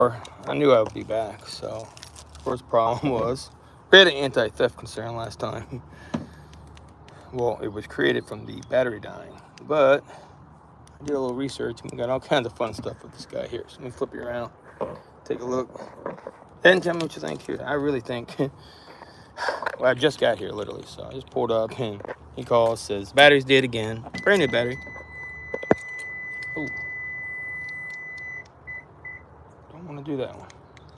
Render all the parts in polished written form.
I knew I would be back. So, first problem was we had an anti-theft concern last time. Well, it was created from the battery dying, but I did a little research and we got all kinds of fun stuff with this guy here. So let me flip you around, take a look, and tell me what you think here. I really think. Well, I just got here literally, so I just pulled up and he calls, says battery's dead again, brand new battery. Ooh, don't want to do that one.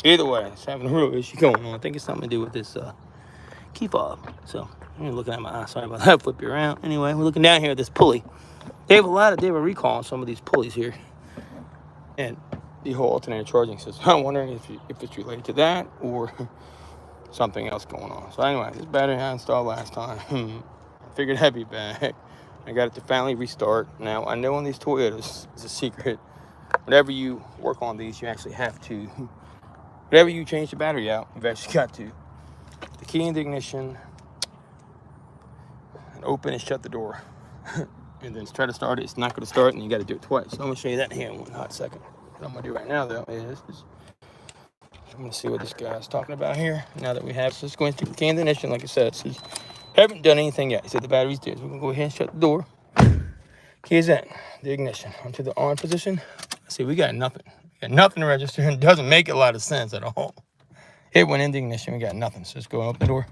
Either way, it's having a real issue going on. I think it's something to do with this key fob. So I'm looking at my eye. Sorry about that. Flip you around. Anyway, we're looking down here at this pulley. They have a recall on some of these pulleys here, and the whole alternator charging system. I'm wondering if it's related to that or something else going on. So anyway, this battery I installed last time. I figured I'd be back. I got it to finally restart. Now I know on these Toyotas, it's a secret. Whenever you work on these, you actually have to. Whenever you change the battery out, you've actually got to the key in the ignition and open and shut the door. And then try to start it. It's not going to start, and you got to do it twice. So I'm going to show you that here in one hot second. What I'm going to do right now, though, is I'm going to see what this guy's talking about here. Now that we have, so it's going to the key in the ignition, like I said. It says, haven't done anything yet. He said the battery's dead. So we're going to go ahead and shut the door. Key is in the ignition. Onto the on position. See, we got nothing. We got nothing to register, and it doesn't make a lot of sense at all. It went in the ignition. We got nothing. So let's go open the door.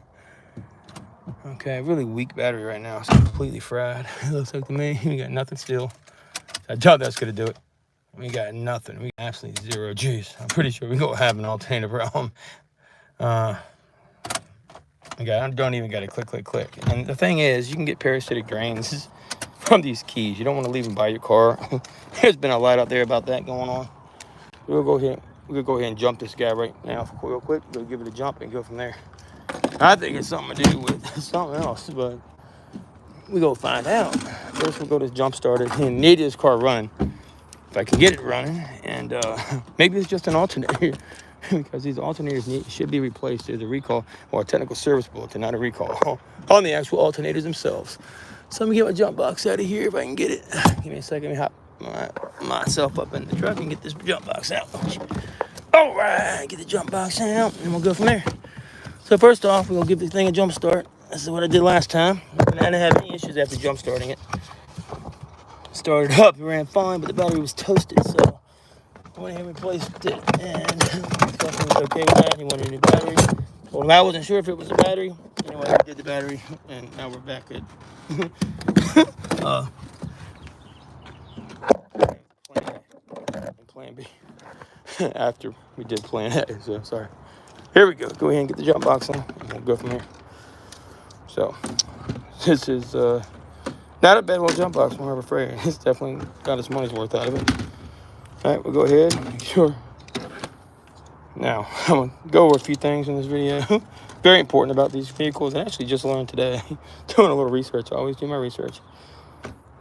Okay, really weak battery right now. It's completely fried. It looks like to me. We got nothing still. I doubt that's gonna do it. We got nothing. We got absolutely zero juice. I'm pretty sure we're gonna have an alternator problem. I don't even gotta click. And the thing is, you can get parasitic drains from these keys. You don't want to leave them by your car. There's been a lot out there about that going on. We'll go ahead and jump this guy right now real quick. We'll give it a jump and go from there. I think it's something to do with something else, but we go find out. First, we'll go to jump starter and need this car running. If I can get it running, and maybe it's just an alternator because these alternators should be replaced. There's a recall or a technical service bulletin, not a recall, on the actual alternators themselves. So let me get my jump box out of here if I can get it. Give me a second. Let me hop myself up in the truck and get this jump box out. All right, get the jump box out, and we'll go from there. So first off, we're going to give the thing a jump start. This is what I did last time. And I didn't have any issues after jump starting it. Started up, it ran fine, but the battery was toasted, so I went ahead and replaced it. And the customer was okay with that. He wanted a new battery. Well, I wasn't sure if it was a battery. Anyway, I did the battery, and now we're back at plan B. After we did plan A, so sorry. Here we go. Go ahead and get the jump box on, and we'll go from here. So, this is not a bad little jump box, I'm afraid. It's definitely got its money's worth out of it. All right, we'll go ahead and make sure. Now, I'm going to go over a few things in this video. Very important about these vehicles. I actually just learned today, doing a little research. I always do my research.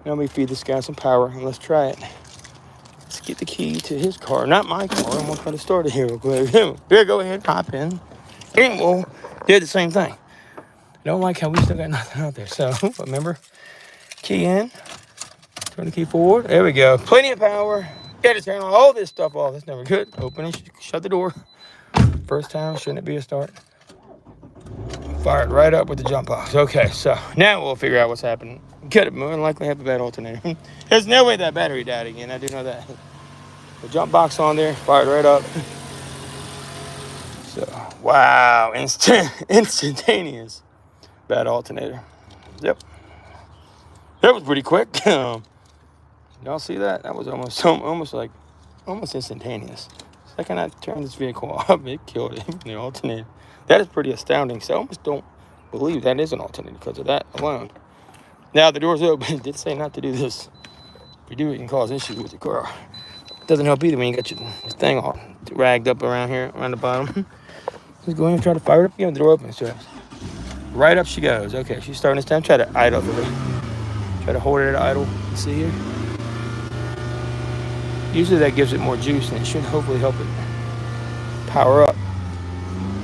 Now, let me feed this guy some power, and let's try it. Let's get the key to his car, not my car. I'm going to try to start it here real quick. Here, go ahead, hop in. And we'll do the same thing. I don't like how we still got nothing out there. So, remember, key in, turn the key forward. There we go. Plenty of power. Got to turn all this stuff off. That's never good. Open and shut the door. First time, shouldn't it be a start? Fire it right up with the jump box. Okay, so now we'll figure out what's happening. Could have more than likely have a bad alternator. There's no way that battery died again. I do know that. The jump box on there, fired right up. So, wow, instantaneous bad alternator. Yep. That was pretty quick. Y'all see that? That was almost instantaneous. Second I turned this vehicle off, it killed it. The alternator. That is pretty astounding. So I almost don't believe that is an alternator because of that alone. Now the door's open. It did say not to do this. If you do, it can cause issues with your car. It doesn't help either when you got your thing all ragged up around here, around the bottom. Let's go ahead and try to fire it up again. The door opens. So right up she goes. Okay, she's starting this time. Try to idle it. Try to hold it at idle. See here? Usually that gives it more juice, and it should hopefully help it power up.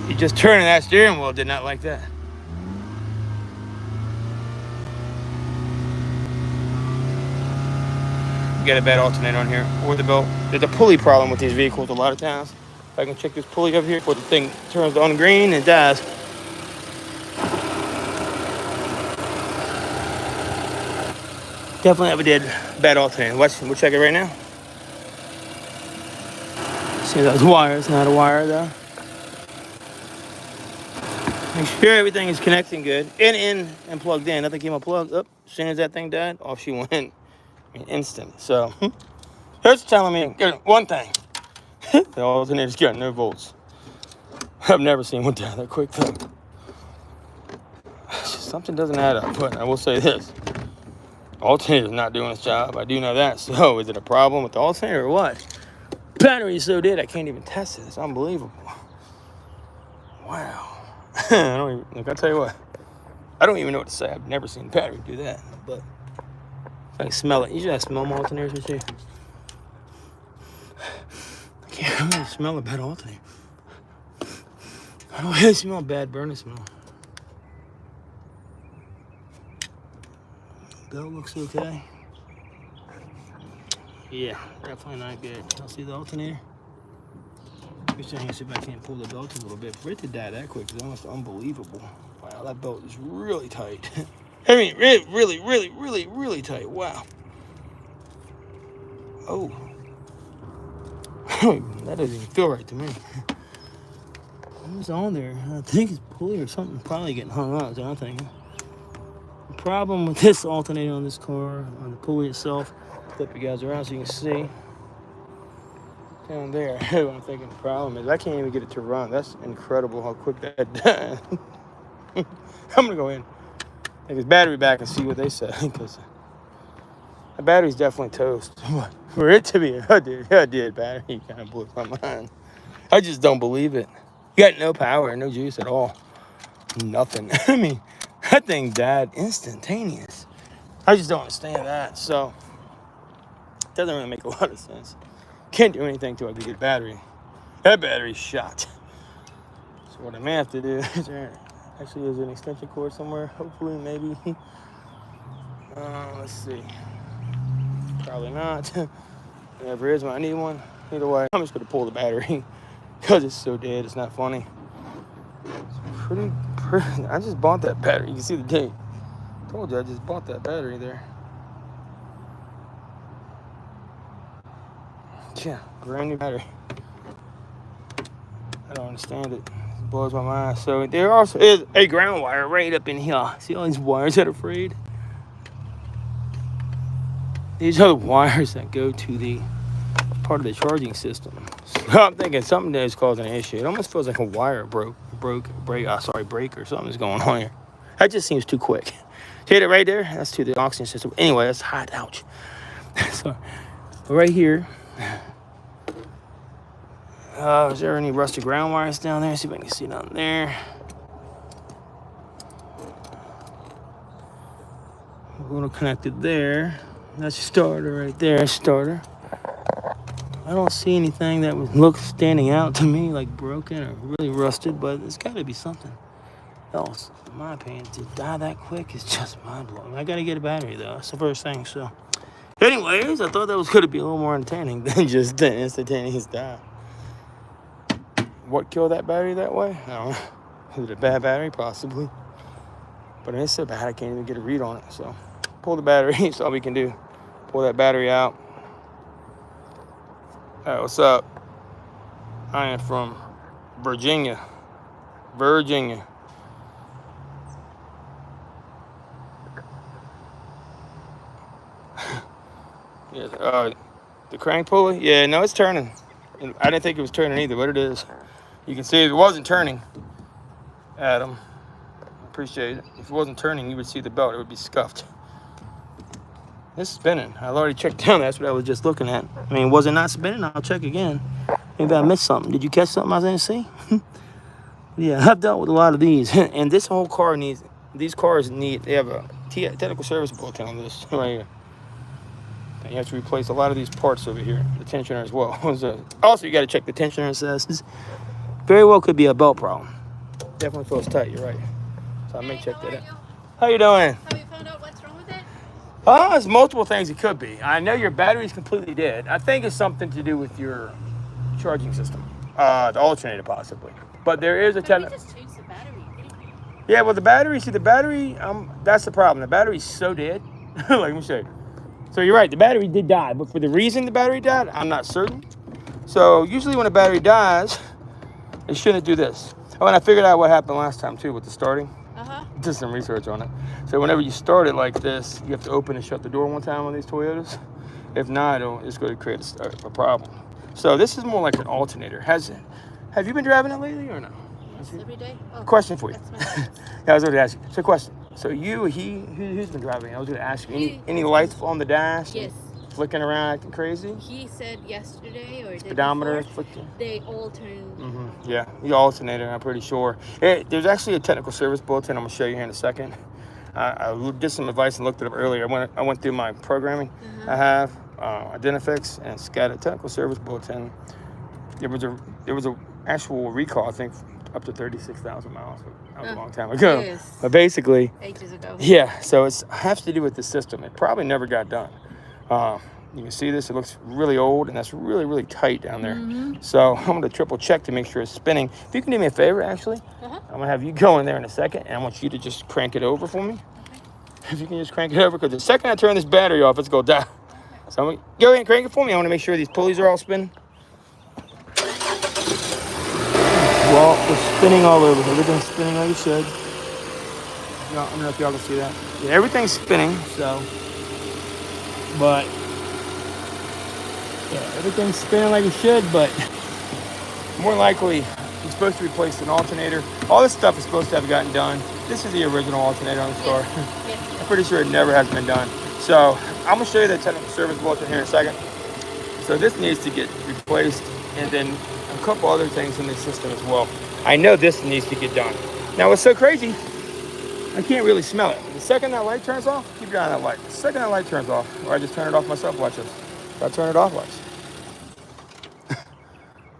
You just turning that steering wheel did not like that. You got a bad alternator on here, or the belt. There's a pulley problem with these vehicles a lot of times. If I can check this pulley up here before the thing turns on green and dies. Definitely have a dead bad alternator. We'll check it right now. See those wires, not a wire though. Make sure everything is connecting good. And plugged in. Nothing came unplugged. Up. As soon as that thing died, off she went. I mean, instant. So here's telling me one thing. The alternator's got no volts. I've never seen one die that quick though. Something doesn't add up, but I will say this. Alternator's not doing its job. I do know that. So is it a problem with the alternator or what? Battery is so dead I can't even test it. It's unbelievable. Wow. I don't even, like, I'll tell you what. I don't even know what to say. I've never seen battery do that. But if I can smell it. Usually I smell my alternators too. I can't really smell a bad alternator. I don't really smell bad burner smell. Belt looks okay. Yeah, definitely not good. Y'all see the alternator? Wish I can see if I can't pull the belt a little bit. For it to die that quick is almost unbelievable. Wow, that belt is really tight. I mean, really tight. Wow. Oh. That doesn't even feel right to me. What's on there? I think it's pulley or something. Probably getting hung up, is what I'm thinking. The problem with this alternator on this car, on the pulley itself, flip you guys around so you can see. Down there, what I'm thinking the problem is I can't even get it to run. That's incredible how quick that died. I'm gonna go in, take his battery back and see what they say, because the battery's definitely toast. For it to be a dead battery kind of blew my mind. I just don't believe it. You got no power, no juice at all. Nothing. I mean, that thing died instantaneous. I just don't understand that. So it doesn't really make a lot of sense. Can't do anything till I get a battery. That battery's shot. So what I may have to do is there actually is an extension cord somewhere. Hopefully, maybe. Let's see. Probably not. Whatever is when I need one. Either way, I'm just gonna pull the battery because it's so dead. It's not funny. It's pretty. I just bought that battery. You can see the date. Told you I just bought that battery there. Yeah, brand new battery. I don't understand it. It blows my mind. So there also is a ground wire right up in here. See all these wires that are frayed? These are the wires that go to the part of the charging system. So I'm thinking something that is causing an issue. It almost feels like a wire break or something's going on here. That just seems too quick. See it right there? That's to the oxygen system. Anyway, that's hot. Ouch. So right here. Is there any rusted ground wires down there? See if I can see down there. We're gonna connect it there. That's starter right there. Starter. I don't see anything that would look standing out to me like broken or really rusted, but it's got to be something else. In my opinion, to die that quick is just mind blowing. I gotta get a battery though. That's the first thing. So, anyways, I thought that was gonna be a little more entertaining than just the instantaneous die. What killed that battery that way? I don't know. Was it a bad battery? Possibly. But it's so bad I can't even get a read on it. So pull the battery. That's all we can do. Pull that battery out. Hey, what's up? I am from Virginia. Yeah, the crank pulley? Yeah, no, it's turning. I didn't think it was turning either, but it is. You can see if it wasn't turning, Adam, appreciate it. If it wasn't turning, you would see the belt. It would be scuffed. It's spinning. I already checked down. That's what I was just looking at. I mean, was it not spinning? I'll check again. Maybe I missed something. Did you catch something I didn't see? Yeah, I've dealt with a lot of these. And this whole car needs, they have a technical service bulletin on this right here. And you have to replace a lot of these parts over here. The tensioner as well. Also, you got to check the tensioner. It says very well could be a belt problem. Definitely feels tight. You're right. So I may check that out. How you doing? Have you found out what's wrong with it? There's multiple things it could be. I know your battery's completely dead. I think it's something to do with your charging system. The alternator possibly. But there is a technical. Just change the battery. Yeah, well, the battery. See, the battery. That's the problem. The battery's so dead. Like, let me show you. So you're right. The battery did die, but for the reason the battery died, I'm not certain. So usually when a battery dies, it shouldn't do this. Oh, and I figured out what happened last time too with the starting. Did some research on it. So whenever you start it like this, you have to open and shut the door one time on these Toyotas. If not, it's going to create a problem. So this is more like an alternator. Have you been driving it lately or no? Yes, every day. Oh, question for you. Yeah, I was going to ask you. So question. So who's been driving? I was going to ask you. Any lights on the dash? Yes. Flicking around, acting crazy? He said yesterday or the speedometer before, they all turned. Yeah, the alternator, I'm pretty sure. There's actually a technical service bulletin I'm going to show you here in a second. I did some advice and looked it up earlier. I went through my programming. I have Identifix and SCADA technical service bulletin. There was a actual recall, I think, up to 36,000 miles. That was a long time ago. Yes. But basically, ages ago. Yeah, so it has to do with the system. It probably never got done. You can see this, it looks really old, and that's really, really tight down there. So I'm going to triple check to make sure it's spinning. If you can do me a favor, actually, I'm going to have you go in there in a second, and I want you to just crank it over for me. Okay. If you can just crank it over, because the second I turn this battery off, it's going to die. Okay. So I'm going to go ahead and crank it for me. I want to make sure these pulleys are all spinning. Well, we're spinning all over. Everything's spinning like it should. I don't know if y'all can see that. Yeah, everything's spinning, so... But, yeah, everything's spinning like it should, but more likely it's supposed to replace an alternator. All this stuff is supposed to have gotten done. This is the original alternator on the car. Yes. I'm pretty sure it never has been done. So I'm going to show you the technical service bulletin here in a second. So this needs to get replaced, and then a couple other things in the system as well. I know this needs to get done. Now, what's so crazy, I can't really smell it. The second that light turns off, keep your eye on that light. The second that light turns off, or I just turn it off myself, watch this. If I turn it off, watch.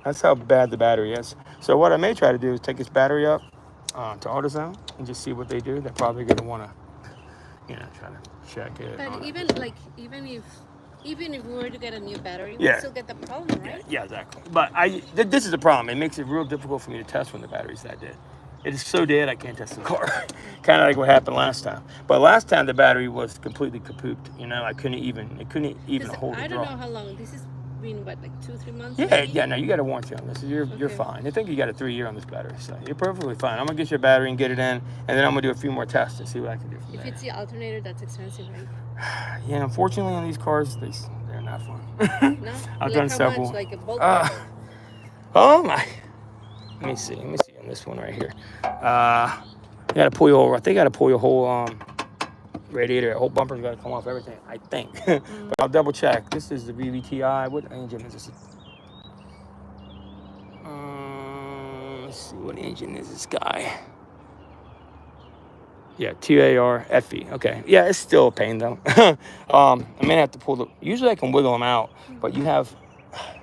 That's how bad the battery is. So what I may try to do is take this battery up to AutoZone and just see what they do. They're probably going to want to, try to check it. But even if we were to get a new battery, we still get the problem, right? Yeah, exactly. But this is the problem. It makes it real difficult for me to test when the battery's that dead. It is so dead, I can't test the car. Kind of like what happened last time. But last time the battery was completely kapooped. It couldn't even hold the draw. I don't know how long. This has been, what, like 2-3 months? Yeah, no, you got a warranty on this. You're fine. I think you got a 3-year on this battery, so you're perfectly fine. I'm going to get your battery and get it in, and then I'm going to do a few more tests and see what I can do from there. If it's the alternator, that's expensive, right? Yeah, unfortunately on these cars, they're not fun. No? I've done several. Much, like a bulk oh my. Let me see on this one right here. They got to pull your whole. They got to pull your whole radiator. The whole bumper's got to come off. Everything, I think. But I'll double check. This is the VVTi. What engine is this? Let's see. What engine is this guy? Yeah, TAR-FE. Okay. Yeah, it's still a pain though. I may have to pull the. Usually I can wiggle them out, but you have.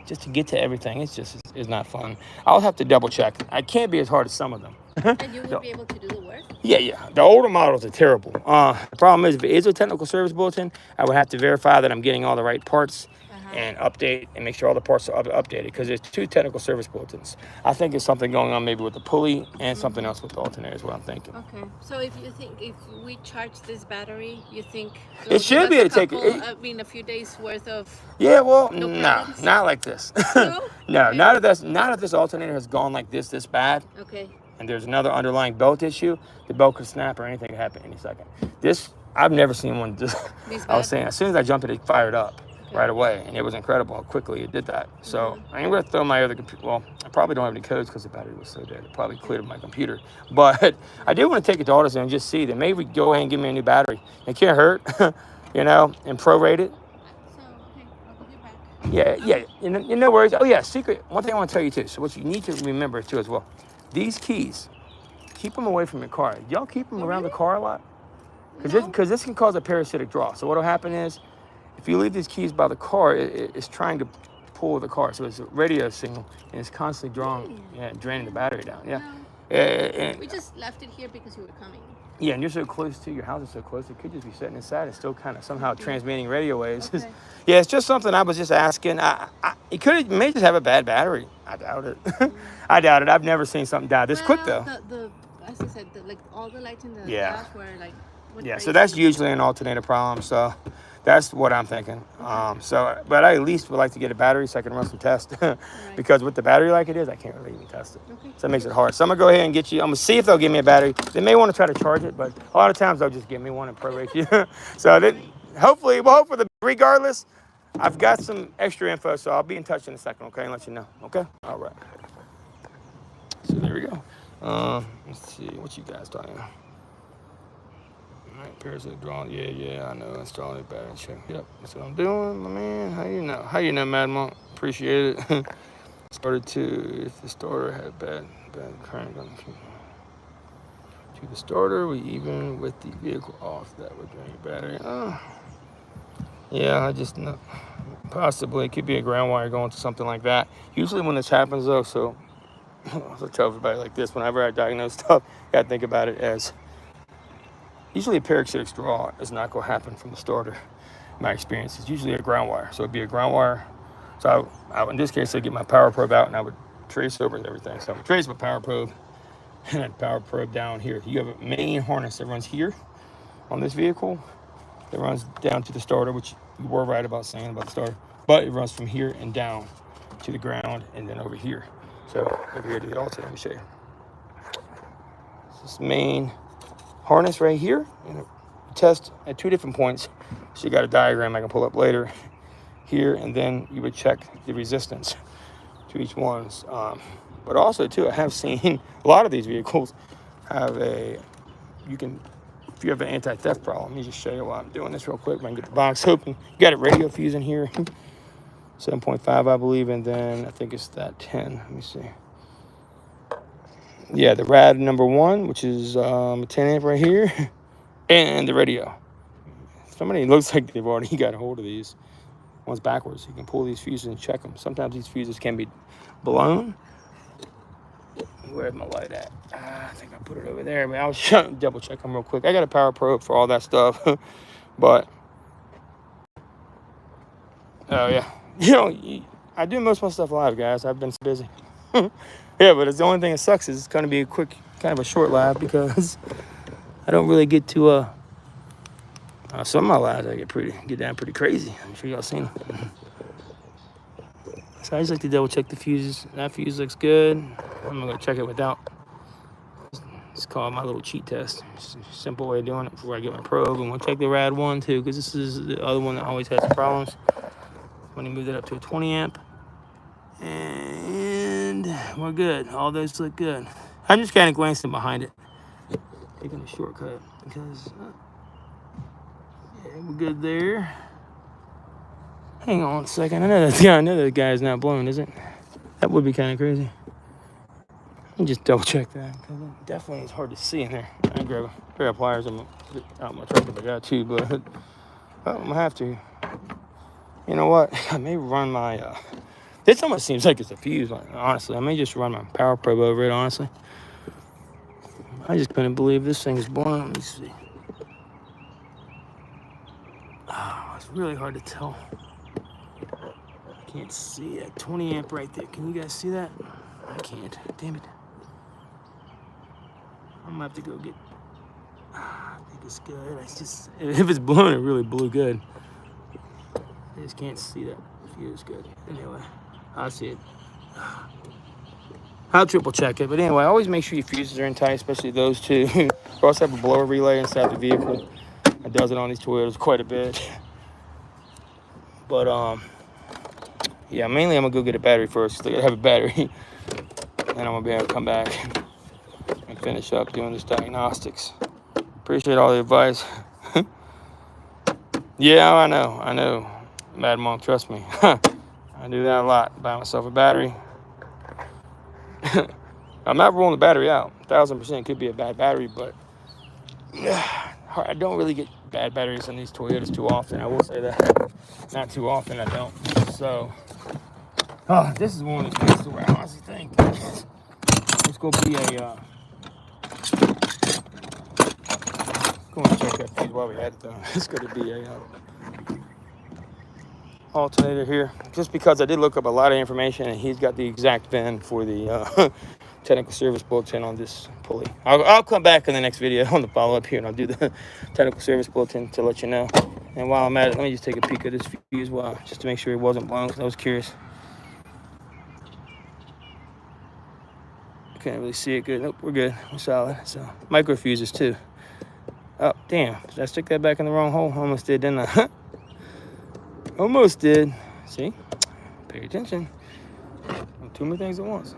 Just to get to everything, it's not fun. I'll have to double check. I can't be as hard as some of them. And you would be able to do the work? Yeah. The older models are terrible. The problem is, if it is a technical service bulletin, I would have to verify that I'm getting all the right parts and update and make sure all the parts are updated, because there's 2 technical service bulletins. I think there's something going on maybe with the pulley and something else with the alternator is what I'm thinking. Okay. So if we charge this battery, you think it should be able to take it. A few days worth of. Yeah, well, not like this. No, No, okay. not if this alternator has gone like this bad. Okay. And there's another underlying belt issue. The belt could snap or anything could happen any second. This, I've never seen one just. I was saying, as soon as I jumped it fired up. Right away, and it was incredible how quickly it did that. So I'm going to throw my other computer. Well, I probably don't have any codes because the battery was so dead. It probably cleared my computer. But I do want to take it to AutoZone and just see that maybe go ahead and give me a new battery. It can't hurt, and prorate it. So, okay, I'll give it back. Yeah. No worries. Oh, yeah, secret. One thing I want to tell you, too. So what you need to remember, too, as well. These keys, keep them away from your car. Y'all keep them around the car a lot? Because this can cause a parasitic draw. So what will happen is, if you leave these keys by the car, it's trying to pull the car. So it's a radio signal, and it's constantly draining the battery down. Yeah. We just left it here because you were coming. Yeah, and you're so close to your house is so close. It could just be sitting inside and still kind of somehow transmitting radio waves. Okay. Yeah, it's just something I was just asking. It may just have a bad battery. I doubt it. I doubt it. I've never seen something die this quick though. The as I said, like all the lights in the Yeah. dash were like went Yeah, crazy. so that's usually an alternator problem. So that's what I'm thinking. But I at least would like to get a battery so I can run some tests. Because with the battery like it is, I can't really even test it. Okay. So it makes it hard. So I'm gonna go ahead and get you. I'm gonna see if they'll give me a battery. They may want to try to charge it, but a lot of times they'll just give me one and prorate you. So then, hopefully, regardless, I've got some extra info. So I'll be in touch in a second, okay, and let you know. Okay. All right. So there we go. Let's see what you guys talking about. Alright, parasitic drawing. Yeah, I know. Installing it battery check. Yep, that's what I'm doing, my man. How you know, Mad Monk? Appreciate it. Started to, if the starter had bad current on to the starter, we even with the vehicle off, that would drain your battery. Yeah, I just know. Possibly, it could be a ground wire going to something like that. Usually when this happens though, so I'll tell everybody like this, whenever I diagnose stuff, you gotta think about it as usually a parasitic draw is not going to happen from the starter. My experience is usually a ground wire. So it'd be a ground wire. So I in this case, I'd get my power probe out and I would trace over everything. So I would trace my power probe and I'd power probe down here. You have a main harness that runs here on this vehicle that runs down to the starter, which you were right about saying about the starter. But it runs from here and down to the ground and then over here. So over here to the alternator, let me show you. This main harness right here, and test at 2 different points. So you got a diagram I can pull up later here, and then you would check the resistance to each one. But also too, I have seen a lot of these vehicles have if you have an anti-theft problem, let me just show you while I'm doing this real quick. I can get the box open. You got a radio fuse in here, 7.5 I believe, and then I think it's that 10. Let me see. Yeah, the RAD number 1, which is a 10 amp right here, and the radio. Somebody looks like they've already got a hold of these. One's backwards. You can pull these fuses and check them. Sometimes these fuses can be blown. Where's my light at? I think I put it over there, but I'll double check them real quick. I got a power probe for all that stuff, but oh yeah, I do most of my stuff live, guys. I've been so busy. Yeah, but it's the only thing that sucks is it's going to be a quick, kind of a short live because I don't really get to, some of my lives I get down pretty crazy. I'm sure y'all seen them. So I just like to double check the fuses. That fuse looks good. I'm going to check it without. It's called my little cheat test. It's a simple way of doing it before I get my probe. And we'll check the RAD 1 too, because this is the other one that always has problems. When he moved it up to a 20 amp. And we're good. All those look good. I'm just kind of glancing behind it, taking a shortcut because yeah, we're good there. Hang on a second. I know that guy's not blown, is it? That would be kind of crazy. Let me just double check that because it definitely is hard to see in there. I grab a pair of pliers out my truck if I got to, but I'm gonna have to. You know what? I may run my. This almost seems like it's a fuse, honestly. I may just run my power probe over it, honestly. I just couldn't believe this thing is blown. Let me see. Oh, it's really hard to tell. I can't see that 20 amp right there. Can you guys see that? I can't. Damn it. I'm gonna have to go get. I think it's good. It's just if it's blown, it really blew good. I just can't see that fuse good. Anyway. I see it. I'll triple check it. But anyway, always make sure your fuses are in tight, especially those two. We also have a blower relay inside the vehicle. It does it on these Toyotas quite a bit. But, yeah, mainly I'm going to go get a battery first. Because I got to have a battery. And I'm going to be able to come back and finish up doing this diagnostics. Appreciate all the advice. Yeah, I know. Mad Monk, trust me. I do that a lot. Buy myself a battery. I'm not rolling the battery out. 1000% could be a bad battery, but I don't really get bad batteries in these Toyotas too often. I will say that. Not too often, I don't. So, this is one of the things where I honestly think it's going to be a. Go and check that fuse while we had it though. It's going to be a. alternator here, just because I did look up a lot of information, and he's got the exact VIN for the technical service bulletin on this pulley. I'll come back in the next video on the follow-up here, and I'll do the technical service bulletin to let you know. And while I'm at it, let me just take a peek at this fuse well, just to make sure it wasn't blown, because I was curious. Can't really see it good. Nope, we're good. We're solid. So micro fuses too. Oh, damn. Did I stick that back in the wrong hole? Almost did, didn't I? Almost did. See? Pay attention. Too many things at once.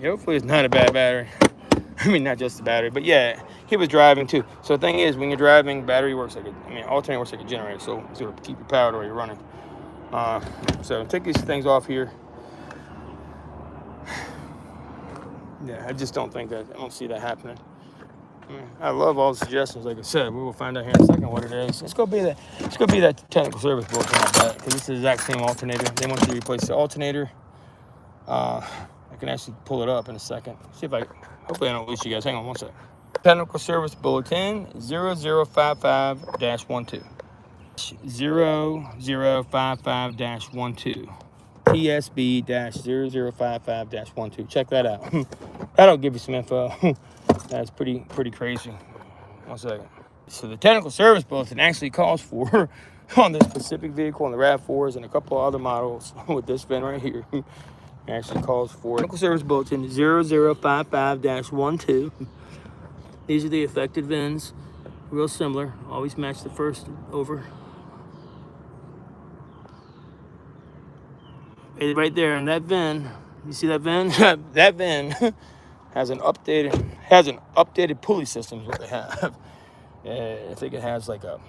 Yeah, hopefully it's not a bad battery. I mean, not just the battery, but yeah, he was driving too. So the thing is, when you're driving, battery works like alternator works like a generator, so it's going to keep you powered while you're running. So take these things off here. Yeah, I just don't think that, I don't see that happening. I love all the suggestions. Like I said, we will find out here in a second what it is. It's gonna be that technical service bulletin on that, because it's the exact same alternator. They want you to replace the alternator. I can actually pull it up in a second. See if hopefully I don't lose you guys. Hang on one sec. Technical service bulletin 0055-12. 0055-12. TSB-0055-12. Check that out. That'll give you some info. That's pretty crazy. One second. So the technical service bulletin actually calls for, on this specific vehicle, on the RAV4s and a couple of other models with this VIN right here, it actually calls for technical service bulletin 0055-12. These are the affected VINs. Real similar. Always match the first over. Right there, and that VIN, you see that VIN? That VIN has an updated pulley system is what they have. I think it has like a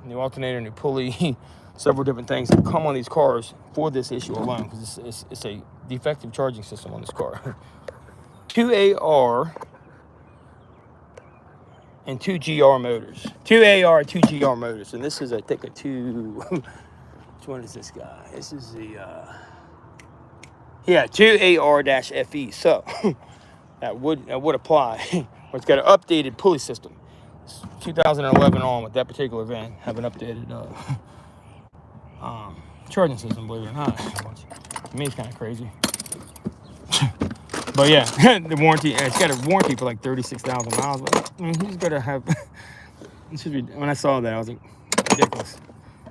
new alternator, new pulley, several different things that come on these cars for this issue alone, because it's a defective charging system on this car. 2 AR and 2 GR motors. 2 AR, 2 GR motors, and this is I think a 2. Which one is this guy? This is the 2 AR-FE. So that would apply. It's got an updated pulley system. It's 2011 on with that particular VIN have an updated charging system, believe it or not. To me, it's kind of crazy. But yeah, the warranty, it's got a warranty for like 36,000 miles. But, I mean, he's got to have, when I saw that, I was like, ridiculous.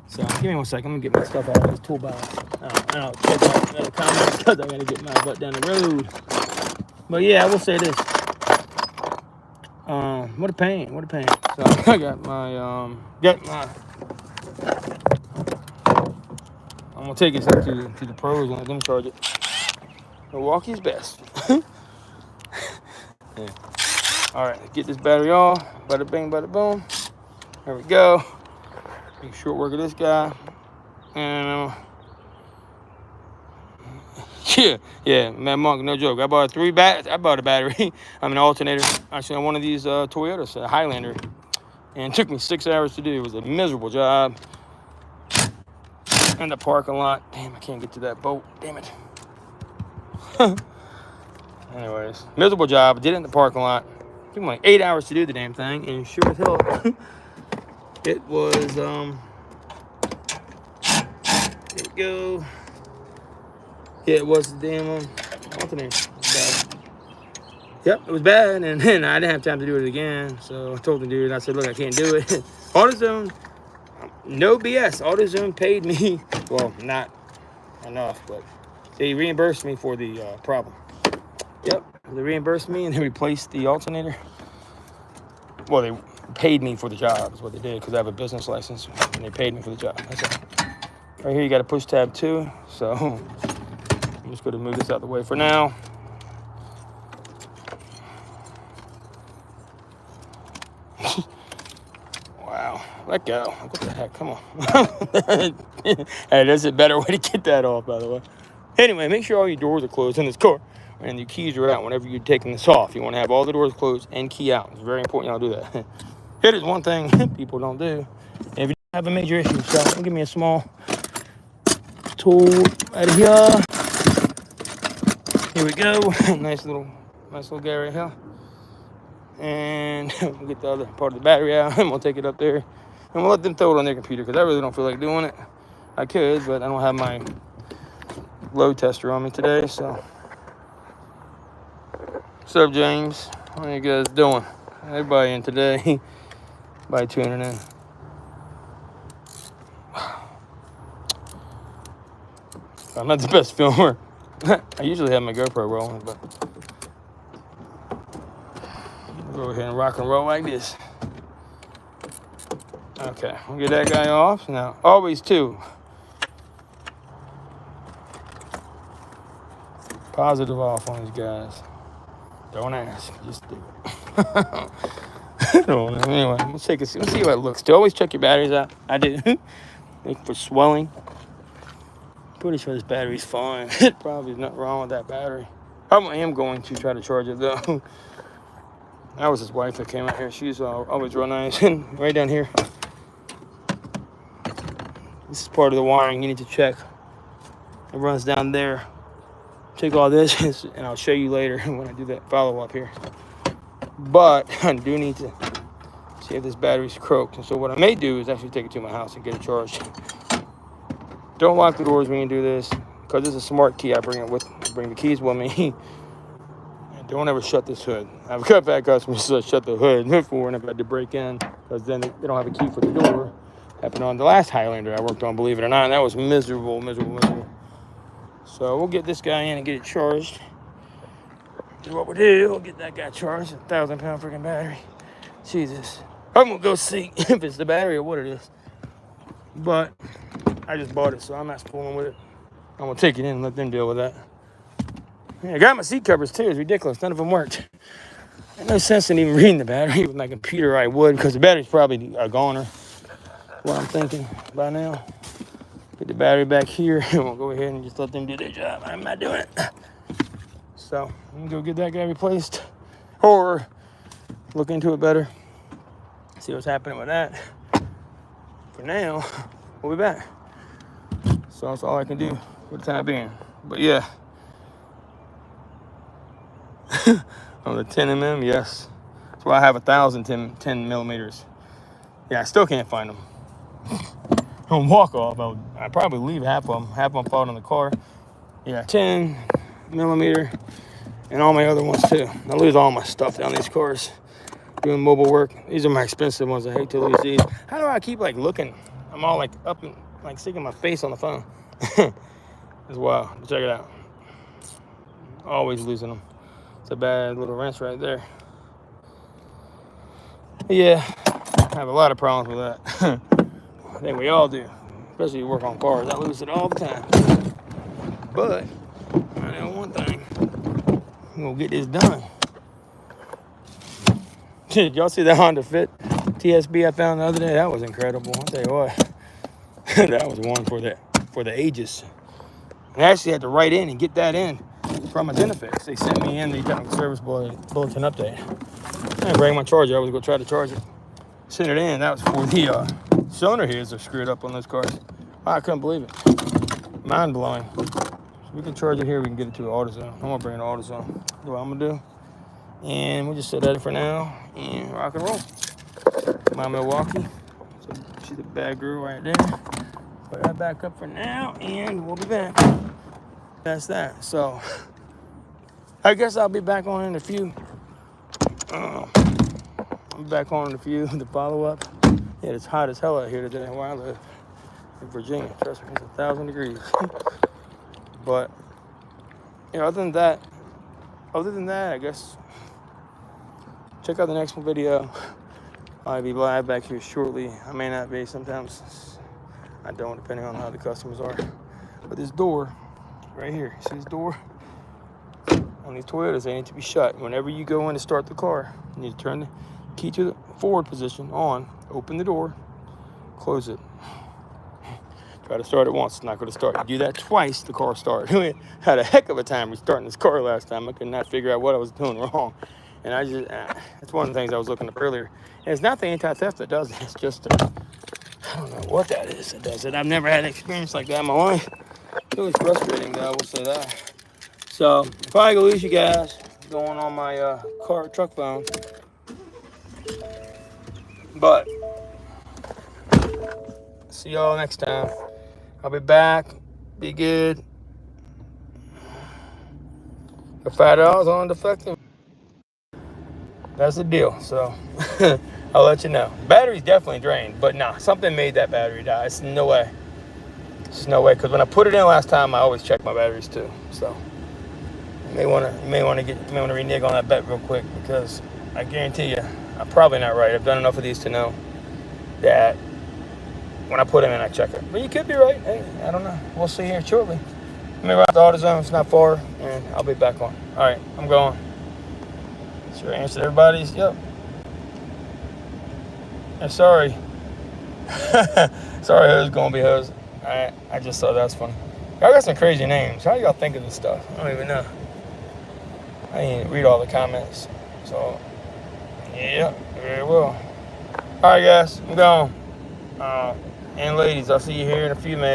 So give me one second, I'm gonna get my stuff out of this toolbox. And I'll check out the comments because I gotta get my butt down the road. But yeah, I will say this. What a pain. So I got my, I'm gonna take it to the pros and let them charge it. Milwaukee's best. Yeah. All right, get this battery off. Bada bing, bada boom. There we go. Make short work of this guy. And yeah, Mad Monk, no joke. I bought a battery. I'm an alternator. Actually, on one of these Toyotas, a Highlander, and it took me 6 hours to do. It was a miserable job. In the parking lot. Damn, I can't get to that boat. Damn it. Anyways, miserable job. I did it in the parking lot. It took me like 8 hours to do the damn thing, and sure as hell, it was. There we go. Yeah, it was the damn alternator. Yep, it was bad, and then I didn't have time to do it again. So I told the dude, I said, look, I can't do it. AutoZone, no BS. AutoZone paid me, well, not enough, but they reimbursed me for the problem. Yep, they reimbursed me and they replaced the alternator. Well, they paid me for the job is what they did, because I have a business license, and they paid me for the job. That's it. Right here, you got to push tab 2. So I'm just going to move this out of the way for now. Wow, let go. What the heck? Come on. Hey, that's a better way to get that off, by the way. Anyway, make sure all your doors are closed in this car, and your keys are out whenever you're taking this off. You want to have all the doors closed and key out. It's very important y'all do that. It is one thing people don't do. If you have a major issue, so give me a small tool right here. Here we go. Nice little guy right here. And we'll get the other part of the battery out, and we'll take it up there, and we'll let them throw it on their computer, because I really don't feel like doing it. I could, but I don't have my load tester on me today, so. What's up, James? How you guys doing? Everybody in today. By tuning in. I'm not the best filmer. I usually have my GoPro rolling, but I'll go ahead and rock and roll like this. Okay, we'll get that guy off. Now, always two. Positive off on these guys. Don't ask, just do it. Anyway, let's take a see. Let's see what it looks. To always check your batteries out. I do. Look for swelling. Pretty sure this battery's fine. Probably nothing wrong with that battery. I am going to try to charge it though. That was his wife that came out here. She's always real nice. And right down here. This is part of the wiring you need to check. It runs down there. Take all this, and I'll show you later when I do that follow-up here. But I do need to see if this battery's croaked. And so what I may do is actually take it to my house and get it charged. Don't lock the doors when you do this, because it's a smart key. I bring the keys with me. And don't ever shut this hood. I've got bad customers that shut the hood before and I've had to break in, because then they don't have a key for the door. Happened on the last Highlander I worked on, believe it or not, and that was miserable. So we'll get this guy in and get it charged. Do what we do. We'll get that guy charged. 1,000-pound freaking battery. Jesus. I'm gonna go see if it's the battery or what it is. But I just bought it, so I'm not fooling with it. I'm gonna take it in and let them deal with that. Yeah, I got my seat covers too. It's ridiculous. None of them worked. There's no sense in even reading the battery with my computer. I would, because the battery's probably a goner. What I'm thinking by now. Get the battery back here, and we'll go ahead and just let them do their job. I'm not doing it. So I'm gonna go get that guy replaced, or look into it better. See what's happening with that. For now, we'll be back. So that's all I can do for the time being. But yeah, on the 10 mm, yes. That's why I have 1,000 10 millimeters. Yeah, I still can't find them. On walk off, I probably leave half of them. Half of them fall in the car. Yeah, 10 millimeter, and all my other ones too. I lose all my stuff down these cars doing mobile work. These are my expensive ones. I hate to lose these. How do I keep like looking? I'm all like up and like sticking my face on the phone. As well. Check it out. Always losing them. It's a bad little wrench right there. Yeah, I have a lot of problems with that. I think we all do, especially if you work on cars. I lose it all the time. But I know one thing. I'm gonna get this done. Did y'all see that Honda Fit TSB I found the other day? That was incredible. I'll tell you what. That was one for the ages. I actually had to write in and get that in from Identifix. They sent me in the technical service bulletin update. I bring my charger. I was gonna try to charge it. Sent it in. That was for the cylinder heads are screwed up on those cars. I couldn't believe it. Mind blowing. So we can charge it here. We can get it to an AutoZone. I'm gonna bring it to AutoZone. That's what I'm gonna do. And we'll just set that for now and rock and roll. My Milwaukee. So she's a bad girl right there. Put that back up for now, and we'll be back. That's that. So I guess I'll be back on in a few. I'll be back on in a few to follow up. Yeah, it's hot as hell out here today where I live in Virginia. Trust me, it's 1,000 degrees. But you know, other than that, I guess check out the next video. I'll be live back here shortly. I may not be. Sometimes I don't, depending on how the customers are. But this door right here, see this door? On these Toyotas, they need to be shut. Whenever you go in to start the car, you need to turn the key to the forward position on, open the door, close it. Try to start it once, it's not going to start. You do that twice, the car starts. We had a heck of a time restarting this car last time. I could not figure out what I was doing wrong. And I just, that's one of the things I was looking up earlier. And it's not the anti-theft that does it, it's just, I don't know what that is that does it. I've never had an experience like that in my life. It was frustrating, though, I will say that. So, probably gonna lose you guys going on my truck phone. But, see y'all next time. I'll be back. Be good. The $5 on defective. That's the deal. So I'll let you know. Battery's definitely drained, but nah, something made that battery die. It's no way. It's no way. Because when I put it in last time, I always check my batteries too. So you may want to renege on that bet real quick, because I guarantee you, I'm probably not right. I've done enough of these to know that when I put them in, I check it. But you could be right. Hey, I don't know. We'll see here shortly. Let me ride the AutoZone. It's not far, and I'll be back on. All right, I'm going. Sure answered everybody's. Yep. I'm sorry. Sorry, who's gonna be who's. I just thought that's funny. Y'all got some crazy names. How y'all think of this stuff? I don't even know. I didn't read all the comments. So, yeah, very well. All right, guys, I'm gone. And ladies, I'll see you here in a few minutes.